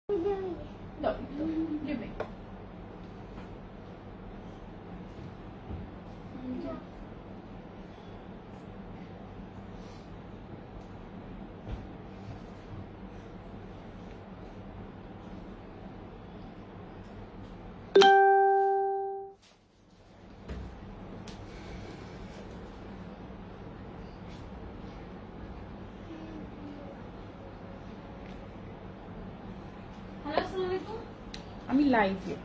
No, give me. আমি লাইভে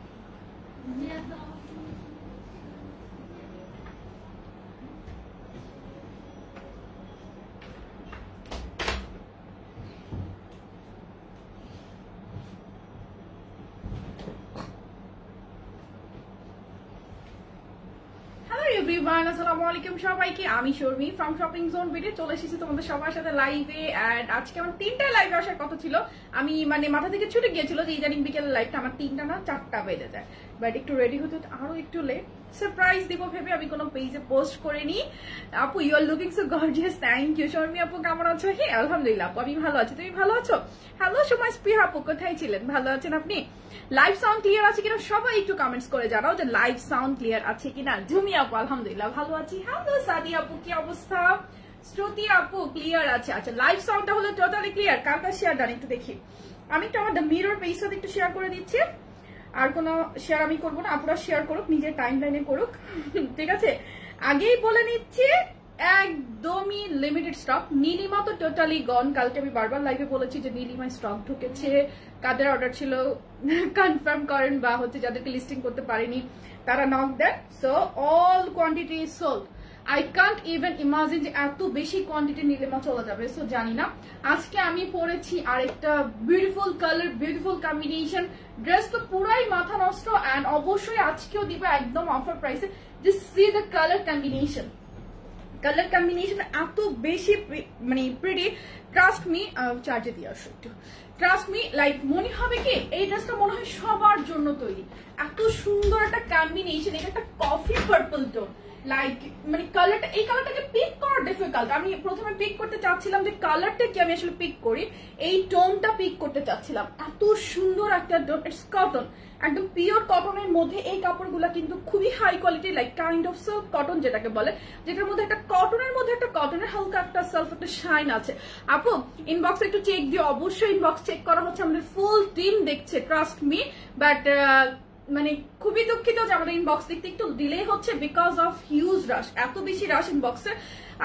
everyone আসসালামু আলাইকুম সবাইকে আমি Sharmi from shopping zone video চলে এসেছি তোমাদের সবার সাথে লাইভে। এন্ড আজকে আমার 3টা লাইভে আসার কথা ছিল, আমি মানে মাথা থেকে ছুটে গিয়েছিল যে ইদানিং বিকেলের লাইভটা আমার 3টা না 4টা বেজে যায়, বাট একটু রেডি হতে আরো একটু লেট। সারপ্রাইজ দিব ভেবে আমি কোনো পেজে পোস্ট করিনি। আপু you are looking so gorgeous, thank you. Sharmi আপু কেমন আছো? হ্যাঁ আলহামদুলিল্লাহ আপু আমি ভালো আছি, তুমি ভালো আছো? হ্যালো সময় স্পিহা আপু কোথায় ছিলেন? ভালো আছেন আপনি? লাইভ সাউন্ড ক্লিয়ার আছে কিনা সবাই একটু কমেন্টস করে জানাও যে লাইভ সাউন্ড ক্লিয়ার আছে কিনা। ঝুমি আপু আলহামদুলিল্লাহ ভালো আছি। হ্যালো সাদি আপু কি অবস্থা? শ্রুতি আপু ক্লিয়ার আছে। আচ্ছা লাইভ সাউন্ডটা হলো টোটালি ক্লিয়ার। কালকা শেয়ার ডান একটু দেখি, আমি একটু আমার দ্য মিরর পেজটা একটু শেয়ার করে দিচ্ছি। আর কোনো শেয়ার আমি করবো না, আপুরা শেয়ার করুক, নিজের টাইম লাইনে করুক, ঠিক আছে? আগেই বলে নিচ্ছি একদমই লিমিটেড স্টক। নীলিমা তো টোটালি গন। কালকে আমি বারবার লাইভে বলেছি যে নীলিমায় স্টক ঢুকেছে, কাদের অর্ডার ছিল কনফার্ম করেন বা হচ্ছে যাদেরকে লিস্টিং করতে পারিনি তারা নক দেন। So all quantity is sold. I can't even imagine যে এত বেশি কোয়ান্টিটি নীলিমা চলে যাবে। সো জানি না। আজকে আমি পরেছি আরেকটা beautiful colour, beautiful combination. Dress তো পুরাই মাথা নষ্ট। অ্যান্ড অবশ্যই আজকেও দিব একদম অফার প্রাইসে। Just see the colour combination. Colour combination এত বেশি মানে প্রিটি, ট্রাস্ট মি। চার্জে দিয়ে আসো একটু। ট্রাস্ট মি, লাইক মনে হবে কি এই ড্রেসটা মনে হয় সবার জন্য তৈরি। এত সুন্দর একটা কম্বিনেশন, এটা একটা কফি পার্পল টোন। লাইক মানে কালারটা, এই কালারটাকে পিক করা ডিফিকাল্ট। আমি প্রথমে পিক করতে চাচ্ছিলাম যে কালারটা কি আমি আসলে পিক করি, এই টোনটা পিক করতে চাচ্ছিলাম। এত সুন্দর একটা টোন, ইটস কটন, একদম পিওর কটনের মধ্যে। এই কাপড়গুলো কিন্তু খুবই high quality, like kind of silk cotton যেটাকে বলে, যেটার মধ্যে একটা কটনের মধ্যে একটা কটনের হালকা একটা সেলফ একটা শাইন আছে। আপু ইনবক্স একটু চেক দিও, অবশ্যই ইনবক্স চেক করা হচ্ছে, আমাদের ফুল টিম দেখছে, ট্রাস্ট মি। বাট মানে খুবই দুঃখিত যে আমাদের ইনবক্স দেখতে একটু ডিলে হচ্ছে বিকজ অফ হিউজ রাশ, এত বেশি রাশ ইনবক্সে।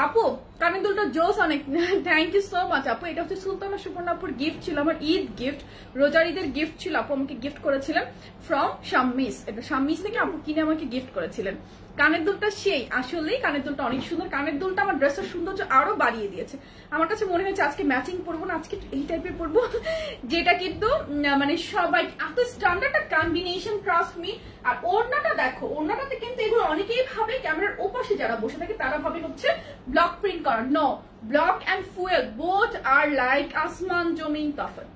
আপু কানের দুলটা জোস অনেক, থ্যাংক ইউ সো মাচ আপু। এটা হচ্ছে সুলতানা সুপর্ণাপুর গিফট ছিল, আমার ঈদ গিফট, রোজার ঈদের গিফট ছিল। আপু আমাকে গিফট করেছিলেন ফ্রম শাম্মিস, এটা শাম্মিস থেকে আপু কিনে আমাকে গিফট করেছিলেন। কানের দুলটা সেই, আসলেই কানের দুলটা অনেক সুন্দর। কানের দুলটা আমার ড্রেসের সৌন্দর্য আরো বাড়িয়ে দিয়েছে। আমার কাছে মনে হয়েছে আজকে ম্যাচিং পরবো না, আজকে এই টাইপের পরবো, যেটা কিন্তু মানে সবাই এত স্ট্যান্ডার্ড একটা কম্বিনেশন, ট্রাস্ট মি। আর ওড়নাটা দেখো, ওড়নাটাতে কিন্তু এগুলো অনেকেই ভাবে ক্যামেরার ওপাশে যারা বসে থাকে তারা ভাবে হচ্ছে ব্লক প্রিন্ট করা। No, block and foil both are like আসমান জমিন তফাৎ,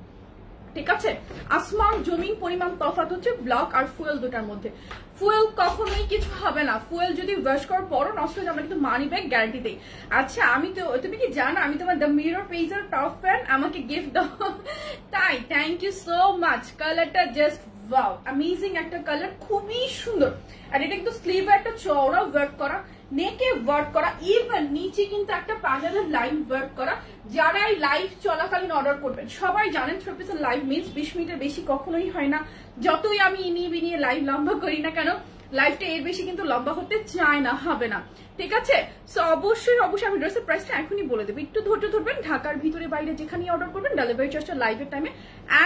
ঠিক আছে? আসমান জমিন পরিমাণ তফাৎ হচ্ছে ব্লক আর ফুয়েল দুটার মধ্যে। ফুয়েল কখনোই কিছু হবে না, ফুয়েল যদি ওয়াশ করার পরও নষ্ট হয়ে যাবে, আমরা কিন্তু মানি ব্যাক গ্যারান্টি দেই। আচ্ছা আমি তো, তুমি কি জানো আমি তোমার দ্য মিরর পেজের টপ ফ্যান, আমাকে গিফট দাও তাই? Thank you so much. কালারটা জাস্ট ওয়াও, অ্যামেজিং একটা কালার, খুবই সুন্দর। আর এটা কিন্তু স্লিভে একটা চওড়া ওয়ার্ক করা, নেকে ওয়ার্ক করা, ইভেন নিচে কিন্তু একটা প্যানেলের লাইন ওয়ার্ক করা। যারা এই লাইভ চলাকালীন অর্ডার করবেন সবাই জানেন 3 পিসের লাইভ মিন্স 20 মিনিটের বেশি কখনোই হয় না। যতই আমি ইনিয়ে বিনিয়ে লাইভ লম্বা করি না কেন, লাইভটা এর বেশি কিন্তু লম্বা হতে চায় না, হবে না, ঠিক আছে? সো অবশ্যই অবশ্যই আমি ড্রেসের প্রাইসটা এখনই বলে দেবো, একটু ধৈর্য ধরবেন। ঢাকার ভিতরে বাইরে যেখানেই অর্ডার করবেন ডেলিভারি চার্জটা লাইভের টাইমে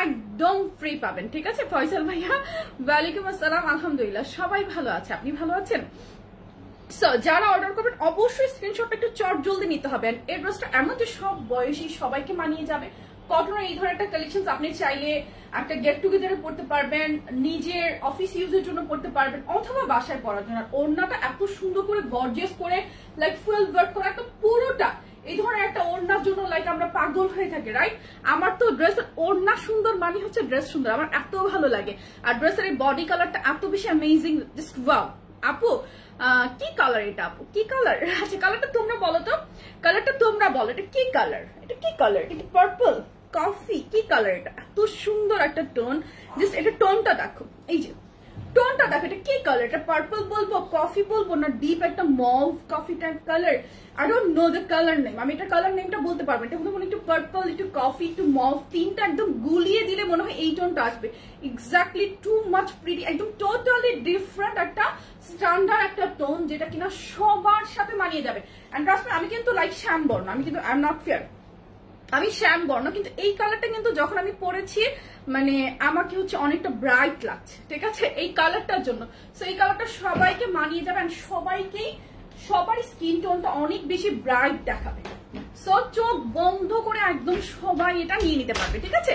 একদম ফ্রি পাবেন, ঠিক আছে? ফয়সাল ভাইয়া ওয়ালাইকুম আসসালাম, আলহামদুলিল্লাহ সবাই ভালো আছে, আপনি ভালো আছেন? সো যারা অর্ডার করবেন অবশ্যই স্ক্রিনশটটা একটু চট জলদি নিতে হবে। এই ড্রেসটা এমন যে সব বয়সী সবাইকে মানিয়ে যাবে। কটনের এই ধরনের একটা কালেকশন আপনি চাইলে একটা গেট টুগেদারে পড়তে পারবেন, নিজের অফিস ইউজের জন্য পড়তে পারবেন, অথবা বাসায় পরার জন্য। আর ওড়নাটা এত সুন্দর করে গর্জিয়াস করে লাইক ফুয়েল ওয়ার্ক করা, একটা পুরোটা এই ধরনের একটা ওড়নার জন্য লাইক আমরা পাগল হয়ে থাকি, রাইট? আমার তো ড্রেসের ওড়না সুন্দর মানে হচ্ছে ড্রেস সুন্দর, আমার এত ভালো লাগে। আর ড্রেসের এই বডি কালারটা এত বেশি অ্যামেজিং, জাস্ট ওয়াও। আপু কি কালার এটা? আপু কি কালার? আচ্ছা কালারটা তোমরা বলো তো, কালারটা তোমরা বলো, এটা কি কালার? এটা কি কালার? এটা কি পার্পল? কফি কি কালার, এটা এত সুন্দর একটা টোন। জাস্ট এটা টোনটা দেখো, এই যে টোনটা দেখো, এটা কি কালার, এটা পার্পল বলবো, কফি বলবো, না ডিপ একটা mauve coffee type colour. I don't know the colour name, আমি এটা কালার নেমটা বলতে পারবো। এটা মনে একটু পার্পল, একটু কফি, একটু মভ, তিনটা একদম গুলিয়ে দিলে মনে হয় এই টোনটা আসবে। এক্স্যাক্টলি টু মাচ প্রিটি, একদম টোটালি ডিফারেন্ট একটা স্ট্যান্ডার্ড একটা টোন, যেটা কিনা সবার সাথে মানিয়ে যাবে। এন্ড ট্রাস্ট মি, আমি কিন্তু লাইক শ্যামবর্ণ, আমি কিন্তু আই এম নট ফেয়ার, আমি শ্যামবর্ণ, কিন্তু এই কালারটা কিন্তু যখন আমি পরেছি মানে আমাকে হচ্ছে অনেকটা ব্রাইট লাগছে, ঠিক আছে, এই কালারটার জন্য। সো এই কালারটা সবাইকে মানিয়ে যাবে, এন্ড সবাইকেই সবার স্কিন টোনটা অনেক বেশি ব্রাইট দেখাবে। সো চোখ বন্ধ করে একদম সবাই এটা নিয়ে নিতে পারবে, ঠিক আছে।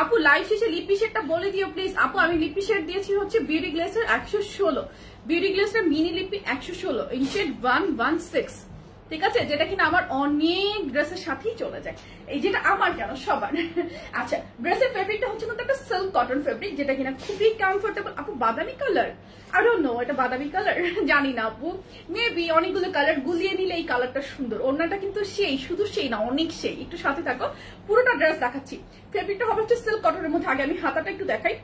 আপু লাইভ শেষে লিপি শেডটা বলে দিও প্লিজ। আপু আমি লিপি শেড দিয়েছি হচ্ছে বিউটি গ্লেসের 116, বিউটি গ্লেসের মিনি লিপি 116 ইন শেড 116, ঠিক আছে, যেটা কিনা আমার অনেক ড্রেসের সাথেই চলে যায়। এই যেটা আমার কেন সবার। আচ্ছা, ড্রেসের ফেব্রিকটা হচ্ছে কিন্তু একটা সিল্ক কটন ফেব্রিক, যেটা কিনা খুবই কমফোর্টেবল। আপু বাদামি কালার, আই ডোন্ট নো এটা বাদামি কালার, জানি না আপু, মেবি অনেকগুলো কালার গুলিয়ে নিলে এই কালারটা সুন্দর। ওড়নাটা কিন্তু সেই, শুধু সেই না, অনেক সেই। একটু সাথে থাকো, পুরোটা ড্রেস দেখাচ্ছি। ফেব্রিকটা হবে হচ্ছে সিল্ক কটনের মধ্যে। আগে আমি হাতাটা একটু দেখাই,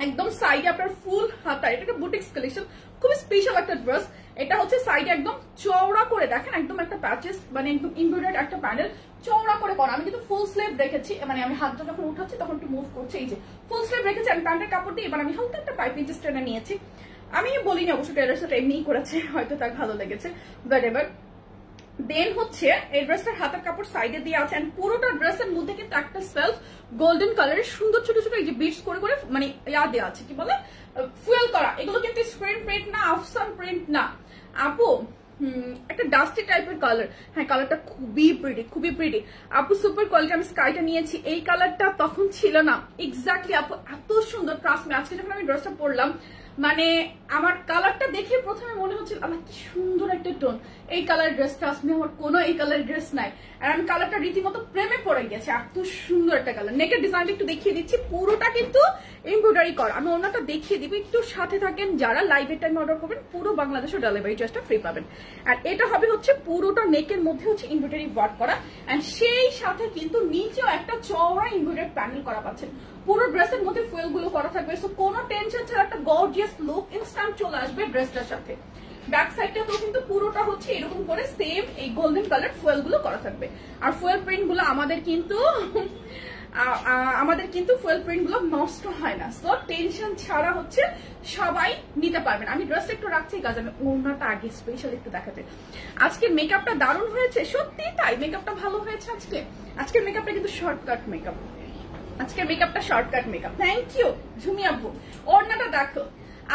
একদম সাইডে আপনার ফুল হাতা, এটা একটা বুটিক্স কালেকশন, খুব স্পেশাল একটা ড্রেস। এটা হচ্ছে সাইডে একদম চওড়া করে, দেখেন একদম একটা প্যাচেস, মানে একদম এমব্রয়ডারি একটা প্যানেল চওড়া করে করা। আমি কিন্তু ফুল স্লিভ রেখেছি, মানে আমি হাতটা যখন উঠাচ্ছি তখন একটু মুভ করছে, এই যে ফুল স্লিভ রেখেছি। আমি প্যান্টের কাপড় দিয়ে এবার আমি হালকা একটা পাইপ ইঞ্চেস টেনে নিয়েছি। আমি বলিনি অবশ্য, টেলার সাথে এমনিই করেছে, হয়তো তার ভালো লেগেছে, বাট এবার দেন হচ্ছে এই ড্রেসটার হাতের কাপড় সাইডে দিয়ে আছে, এন্ড পুরোটা ড্রেসের মধ্যে কিন্তু একটা সেলফ গোল্ডেন কালারের সুন্দর ছোট ছোট এই যে বিটস করে করে মানে ইয়া দেওয়া আছে, কি বলে ফুয়েল করা। এগুলো কিন্তু স্ক্রিন প্রিন্ট না, আফসান প্রিন্ট না আপু, একটা ডাস্টি টাইপের কালার। হ্যাঁ, কালারটা খুবই প্রিটি, খুবই প্রিটি আপু, সুপার কোয়ালিটি। আমি স্কাইটা নিয়েছি, এই কালারটা তখন ছিল না। এক্স্যাক্টলি আপু, এত সুন্দর। ট্রাস্ট মি, আজকে যখন আমি ড্রেসটা পরলাম, মানে আমার কালারটা দেখে প্রথমে মনে হচ্ছিল আমার কি সুন্দর একটা টোন, এই কালার ড্রেসটা আসলে আমার কোনো এই কালার ড্রেস নাই। আর আমি কালারটা রীতিমতো প্রেমে পড়ে গেছে, এত সুন্দর একটা কালার। নেকের ডিজাইনটা একটু দেখিয়ে দিচ্ছি, পুরোটা কিন্তু এমব্রয়ডারি করা। আমি ওনাটা দেখিয়ে দিব, একটু সাথে থাকেন। যারা লাইভের টাইমে অর্ডার করবেন পুরো বাংলাদেশের ডেলিভারি চার্জটা ফ্রি পাবেন। আর এটা হবে হচ্ছে পুরোটা নেকের মধ্যে হচ্ছে এমব্রয়ডারি ওয়ার্ক করা, এন্ড সেই সাথে কিন্তু নিচেও একটা চওড়া এমব্রয়ডারি প্যানেল করা পাচ্ছেন। পুরো ড্রেসের মধ্যে ফুয়েল গুলো করা থাকবে, সো কোনো টেনশন ছাড়া একটা গর্জিয়াস লুক ইনস্ট্যান্ট চলে আসবে ড্রেসটার সাথে। ব্যাক সাইডটা তো কিন্তু পুরোটা হচ্ছে এরকম করে সেম এই গোল্ডেন কালার ফুয়েল গুলো করা থাকবে। আর ফুয়েল প্রিন্ট গুলো আমাদের কিন্তু ফুয়েল প্রিন্ট গুলো নষ্ট হয় না, সো টেনশন ছাড়া হচ্ছে সবাই নিতে পারবেন। আমি ড্রেসটা একটু রাখছি, কাজ আমি ওড়নাটা আগে স্পেশাল একটু দেখাতে। আজকের মেকআপটা দারুণ হয়েছে, সত্যি তাই, মেকআপটা ভালো হয়েছে আজকের মেকআপটা কিন্তু শর্টকাট মেকআপ, আজকের মেকআপটা শর্টকাট মেকআপ। থ্যাংক ইউ ঝুমি আপু। ওড়নাটা দেখো,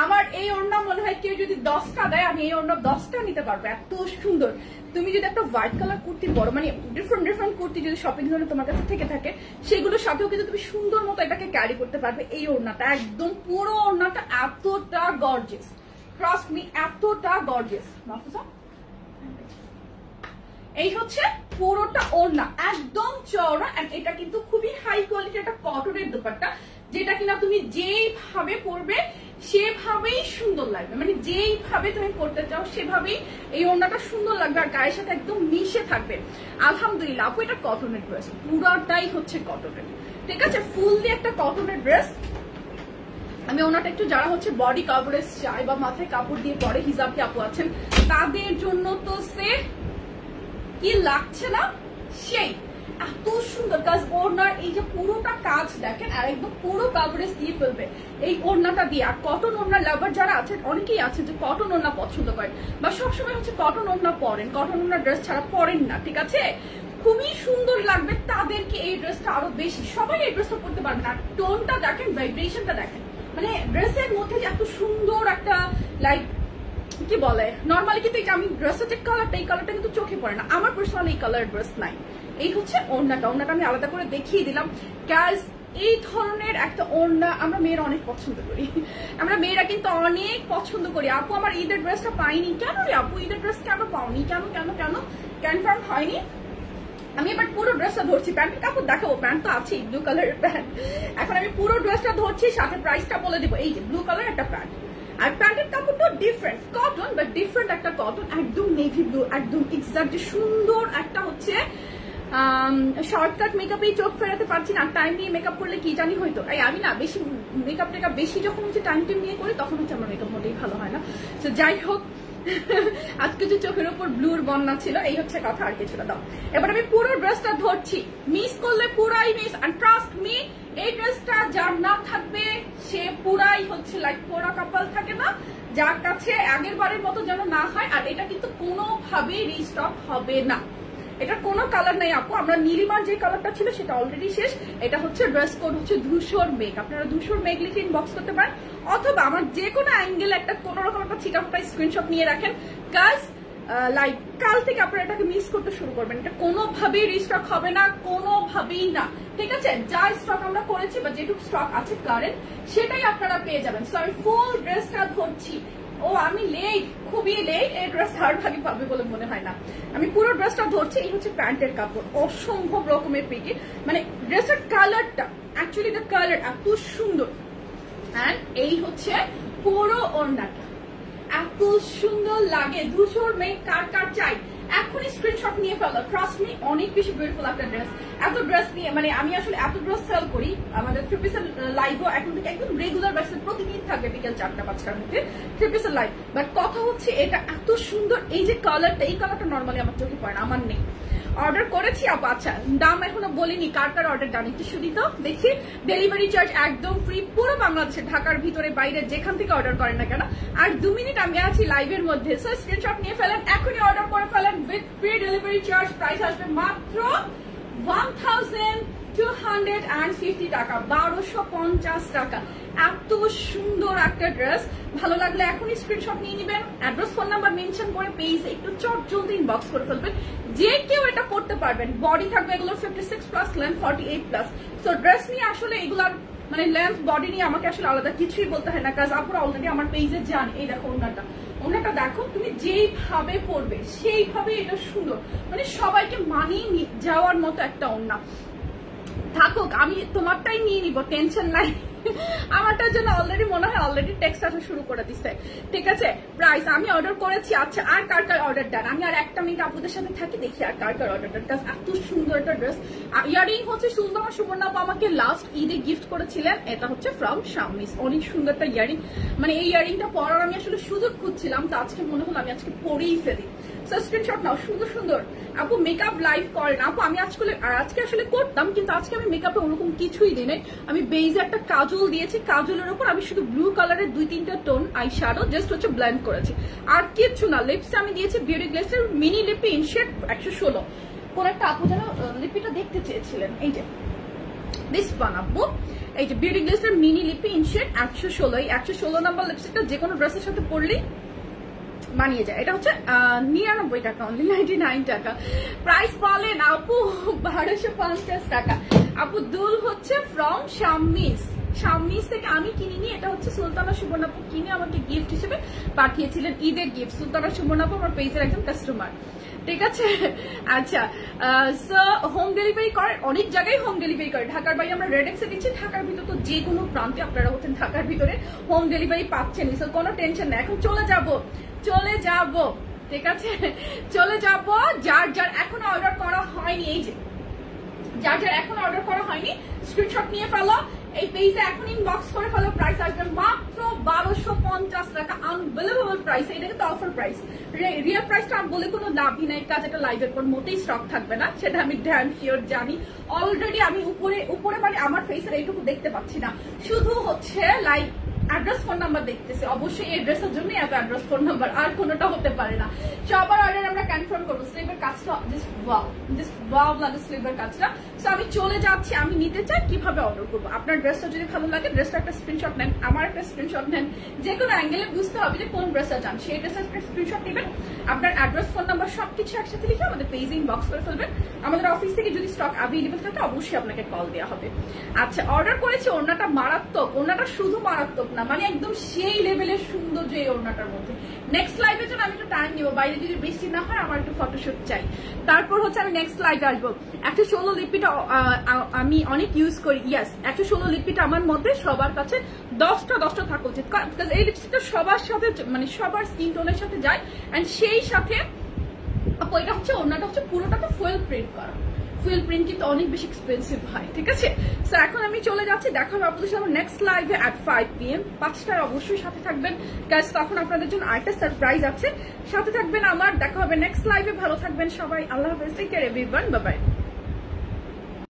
আমার এই ওড়না মনে হয় কেউ যদি 10টা দেয় আমি এই ওড়না 10টা নিতে পারবো, এত সুন্দর। তুমি যদি একটা হোয়াইট কালার কুর্তি পরো, মানে ডিফারেন্ট ডিফারেন্ট কুর্তি যদি শপিং জোনে তোমার কাছে থেকে থাকে, সেগুলোর সাথেও কিন্তু তুমি সুন্দর মতো এটাকে ক্যারি করতে পারবে। এই ওড়নাটা একদম পুরো ওড়নাটা এতটা গর্জিয়াস, ট্রাস্ট মি, এতটা গর্জিয়াস। মাহফুজা, এই হচ্ছে পুরোটা ওড়না একদম চওড়া, এন্ড এটা কিন্তু খুবই হাই কোয়ালিটি একটা কটনের দুপাট্টা, যেটা কিনা তুমি যেইভাবে পরবে সেভাবেই সুন্দর লাগবে, মানে যেইভাবে তুমি পরতে চাও সেভাবেই এই ওড়নাটা সুন্দর লাগবে, আর গায়ের সাথে একদম মিশে থাকবে। আলহামদুলিল্লাহ আপু, এটা কটনের ড্রেস, পুরাটাই হচ্ছে কটনের, ঠিক আছে, ফুললি একটা কটনের ড্রেস। আমি ওনাটা একটু, যারা হচ্ছে বডি কভারেজ চায় বা মাথায় কাপড় দিয়ে পরে হিজাবি আপু আছেন, তাদের জন্য তো সে কি লাগছে না সেই, এত সুন্দর কাজ। ওড়নার এই যে পুরোটা কাজ দেখেন, আর একদম পুরো কাভারেজ দিয়ে ফেলবে এই ওড়নাটা দিয়ে। আর কটন ওড়না লাভার যারা আছেন, অনেকেই আছে যে কটন ওড়না পছন্দ করেন বা সবসময় হচ্ছে কটন ওড়না পরেন, কটন ওড়না ড্রেস ছাড়া পরেন না, ঠিক আছে, খুবই সুন্দর লাগবে তাদেরকে এই ড্রেসটা আরো বেশি। সবাই এই ড্রেসটা পরতে পারবেন, আর টোনটা দেখেন, ভাইব্রেশনটা দেখেন, মানে ড্রেসের মধ্যে যে এত সুন্দর একটা লাইক কি বলে, নর্মালি কিন্তু আমি ড্রেসের যে কালারটা, এই কালারটা কিন্তু চোখে পড়ে না। আমার পার্সোনালি এই কালার ড্রেস নাই। এই হচ্ছে ওড়নাটা আমি আলাদা করে দেখিয়ে দিলাম। গাইস, এই ধরনের একটা ওড়না আমরা মেয়েরা অনেক পছন্দ করি, আমরা মেয়েরা কিন্তু অনেক পছন্দ করি। আপু আমার ঈদের ড্রেসটা পাইনি কেন রে আপু, ঈদের ড্রেস কেন পাওনি, কেন কেন কেন কনফার্ম হয়নি? আমি এবার পুরো ড্রেসটা ধরছি, প্যান্টের কাপড় দেখাবো, প্যান্ট তো আছেই, ব্লু কালারের প্যান্ট। এখন আমি পুরো ড্রেসটা ধরছি, সাথে প্রাইসটা বলে দিব। এই যে ব্লু কালার একটা প্যান্ট, আর প্যান্টের কাপড়টা ডিফারেন্ট কটন, বাট ডিফারেন্ট একটা কটন, একদম নেভি ব্লু, একদম এক্সাক্ট সুন্দর একটা হচ্ছে শর্টকাট মেকআপেই চোখ ফেরাতে পারছি না, টাইম নিয়ে মেকআপ করলে কি জানি হয়তো। আমি না বেশি মেকআপ টেকআপ বেশি যখন হচ্ছে টাইম নিয়ে করি তখন হচ্ছে আমার মেকআপ মোটেই ভালো হয় না। তো যাই হোক, আজকে যে চোখের উপর ব্লুর বন্যা ছিল, এই হচ্ছে কথা, আর কিছু না। দাও এবার আমি পুরো ড্রেসটা ধরছি, মিস করলে পুরাই মিস। আর ট্রাস্ট মি, এই ড্রেসটা যার না থাকবে সে পুরাই হচ্ছে লাইক পোড়া কাপাল থাকে না, যার কাছে আগের বারের মতো যেন না হয়। আর এটা কিন্তু কোনোভাবেই রিস্টক হবে না, এটা কোনো কালার নাই আপু। আমরা নীলিমার যে কালারটা ছিল সেটা অলরেডি শেষ। এটা হচ্ছে ড্রেস কোড হচ্ছে ধূসর মেঘ। আপনারা ধূসর মেঘ লিখে ইনবক্স করতে পারেন, অথবা আমার যে কোনো অ্যাঙ্গেল একটা কোন রকম একটা ছিটাফোটা স্ক্রিনশট নিয়ে রাখেন, কাজ লাইক কাল থেকে আপনারা এটাকে মিস করতে শুরু করবেন। এটা কোনোভাবেই রিস্টক হবে না, কোনোভাবেই না, ঠিক আছে? যা স্টক আমরা করেছি বা যেটুকু স্টক আছে কারেন্ট, সেটাই আপনারা পেয়ে যাবেন। সো আমি ফুল ড্রেসটা ধরছি। ও আমি লেট, খুবই লেট, এই ড্রেস থার্ড ভাগে পাবে বলে মনে হয় না। আমি পুরো ড্রেসটা ধরছি। এই হচ্ছে প্যান্টের কাপড়, অসম্ভব রকমের পেটি, মানে ড্রেসের কালারটা অ্যাকচুয়ালি দ্য কালার এত সুন্দর। অ্যান্ড এই হচ্ছে পুরো ওড়নাটা, এত সুন্দর লাগে। ধূসর মেঘ কার কার চাই এখনই স্ক্রিনশট নিয়ে ফেলো। ট্রাস্ট মি, অনেক বেশি বিউটিফুল একটা ড্রেস। এত ড্রেস নিয়ে মানে আমি আসলে এত ড্রেস সেল করি। আমাদের 3 পিসের লাইভও এখন থেকে একদম রেগুলার বেসিস প্রতিদিন থাকবে বিকেল 4টা-5টার মধ্যে 3 পিসের লাইভ। বাট কথা হচ্ছে এটা এত সুন্দর, এই যে কালারটা, এই কালারটা নর্মালি আমার চোখে পড়ে না, আমার নেই। অর্ডার করেছি আপু। আচ্ছা, দাম এখনো বলিনি, কার কার অর্ডার ডান একটু শুধু তো দেখি। ডেলিভারি চার্জ একদম ফ্রি পুরো বাংলাদেশে, ঢাকার ভিতরে বাইরে যেখান থেকে অর্ডার করেন না কেন। আর 2 মিনিট আমি আছি লাইভের মধ্যে, সো স্ক্রিনশট নিয়ে ফেলেন, এখনই অর্ডার করে ফেলেন with free delivery charge. Price আসবে মাত্র 1250 টাকা, 1250 টাকা। এত সুন্দর একটা ড্রেস, ভালো লাগলে এখনই স্ক্রিনশট নিয়ে নেবেন, অ্যাড্রেস ফোন নাম্বার মেনশন করে পেজে একটু চট জলদি ইনবক্স করে ফেলবেন। যে কেউ এটা করতে পারবেন। বডি থাকবে এগুলো 56+, লেন্থ 48+। সো ড্রেস নিয়ে আসলে এগুলার মানে লেন্থ বডি নিয়ে আমাকে আসলে আলাদা কিছুই বলতে হয় না, কাজ আপনারা অলরেডি আমার পেজে যান। এই দেখো ওনাটা দেখো, তুমি যেইভাবে পরবে সেইভাবে এটা সুন্দর, মানে সবাইকে মানিয়ে যাওয়ার মতো একটা ওড়না। থাকুক, আমি তোমারটাই নিয়ে নিব, টেনশন নাই। আমারটার জন্য অলরেডি মনে হয় অলরেডি টেক্সট আসা শুরু করে দিছে, ঠিক আছে? প্রাইস আমি অর্ডার করেছি। আচ্ছা, আর কার কার অর্ডার দেন? আমি আর একটা মিনিট আপুদের সাথে থাকি, দেখি আর কার কার অর্ডার দেন। এত সুন্দর একটা ড্রেস। ইয়ারিং হচ্ছে সুলতানা সুবর্ণা আপু আমাকে লাস্ট ঈদে গিফট করেছিলেন, এটা হচ্ছে ফ্রম শামিস। অনেক সুন্দর একটা ইয়ারিং, মানে এই ইয়ারিংটা পরার আমি আসলে সুযোগ খুঁজছিলাম, তো আজকে মনে হলো আমি আজকে পরেই ফেলি। সো স্ক্রিনশট নাও, সুন্দর সুন্দর। আপু মেকআপ লাইভ করেন? আপু আমি আজকে আসলে করতাম, কিন্তু আজকে আমি মেকআপে ওরকম কিছুই দিই নাই। আমি বেজে একটা কাজল দিয়েছি, কাজলের উপর আমি শুধু ব্লু কালারের 2-3টা টোন আই শ্যাডো জাস্ট হচ্ছে ব্লেন্ড করেছি, আর কিচ্ছু না। লিপসে আমি দিয়েছি বিউটি গ্লেসের মিনি লিপি ইনশেড 116। কোন একটা আপু যেন লিপিটা দেখতে চেয়েছিলেন, এই যে দিস ওয়ান আপু, এই যে বিউটি গ্লেসের মিনি লিপি ইনশেড 116। এই 116 নাম্বার লিপস্টিকটা যে কোনো ড্রেসের সাথে পরলেই মানিয়ে যায়। এটা হচ্ছে 99 টাকা, অনলি 99 টাকা। প্রাইস বলেন আপু? 1250 টাকা। আপু দুল হচ্ছে ফ্রম শামিস থেকে আমি কিনিনি, এটা হচ্ছে সুলতানা সুবর্ণা আপু কিনে আমাকে গিফট হিসেবে পাঠিয়েছিলেন, ঈদের গিফট। সুলতানা সুবর্ণা আপু আমার পেজের একজন কাস্টমার, ঠিক আছে? আচ্ছা, সো হোম ডেলিভারি করে, অনেক জায়গায় হোম ডেলিভারি করে। ঢাকার বাইরে আমরা রেডেক্সে দিচ্ছি, ঢাকার ভিতরে তো যে কোনো প্রান্তে আপনারা হচ্ছেন ঢাকার ভিতরে হোম ডেলিভারি পাচ্ছেন, সো কোনো টেনশন নেই। এখন চলে যাব, ঠিক আছে? চলে যাব। যার এখনো অর্ডার করা হয়নি, এই যে যার এখন অর্ডার করা হয়নি স্ক্রিনশট নিয়ে ফেলো, এই পেজে এখন ইনবক্স করে ফেলো। প্রাইস আসবে মাত্র 1250 টাকা। আনবিলিভেবল প্রাইস, এটা কিন্তু অফার প্রাইস। রিয়েল প্রাইসটা আর বলে কোনো লাভই নাই, কাজ একটা লাইভের পর মোটেই স্টক থাকবে না, সেটা আমি ড্যাম শিওর জানি। অলরেডি আমি উপরে মানে আমার ফেসের এইটুকু দেখতে পাচ্ছি না, শুধু হচ্ছে লাইভ অ্যাড্রেস ফোন নাম্বার দেখতেছে। অবশ্যই এই ড্রেসের জন্য এত অ্যাড্রেস ফোন নাম্বার, আর কোনোটা হতে পারে না। সবার অর্ডার আমরা কনফার্ম করবো। স্লিভের কাজটা জাস্ট ওয়াও লাগে, স্লিভের কাজটা। সো আমি চলে যাচ্ছি, আমি নিতে চাই, কিভাবে অর্ডার করবো। আপনার ড্রেসটা যদি ভালো লাগে, ড্রেসটা একটা স্ক্রিনশট নেন, আমার একটা স্ক্রিনশট নেন, যে কোনো অ্যাঙ্গেলে বুঝতে হবে যে কোন ড্রেসটা চান, সেই ড্রেসের একটা স্ক্রিনশট নেবেন, আপনার অ্যাড্রেস ফোন নাম্বার সবকিছু একসাথে লিখে আমাদের পেজে ইনবক্স করে ফেলবেন। আমাদের অফিস থেকে যদি স্টক অ্যাভেলেবল থাকে অবশ্যই আপনাকে কল দেওয়া হবে। আচ্ছা, অর্ডার করেছি, ওড়নাটা মারাত্মক। ওড়নাটা শুধু মারাত্মক না, মানে একদম সেই লেভেলের সুন্দর যে এই ওড়নাটার মধ্যে। নেক্সট লাইভের জন্য আমি একটু টাইম নিবো, বাইরে যদি বৃষ্টি না হয়, আমার একটু ফটোশুট চাই, তারপর হচ্ছে আমি নেক্সট লাইভে আসবো। 116 লিপিটা আমি অনেক ইউজ করি। ইয়াস, 116 লিপিটা আমার মতে সবার কাছে 10টা থাকা উচিত, কারণ এই লিপস্টিকটা সবার সাথে মানে সবার স্কিন টোনের সাথে যায়। অ্যান্ড সেই সাথে আপু এটা হচ্ছে ওড়নাটা হচ্ছে পুরোটা তো ফুয়েল প্রিন্ট করা, ফুল প্রিন্ট কিন্তু অনেক বেশি এক্সপেন্সিভ হয়, ঠিক আছে? সো এখন আমি চলে যাচ্ছি, দেখা হবে আপনাদের সাথে আমার নেক্সট লাইভে at 5 PM 5টায় অবশ্যই সাথে থাকবেন গাইস, তখন আপনাদের জন্য আরেকটা সারপ্রাইজ আছে, সাথে থাকবেন আমার। দেখা হবে নেক্সট লাইভে, ভালো থাকবেন সবাই, আল্লাহ হাফেজ, take care everyone, bye by.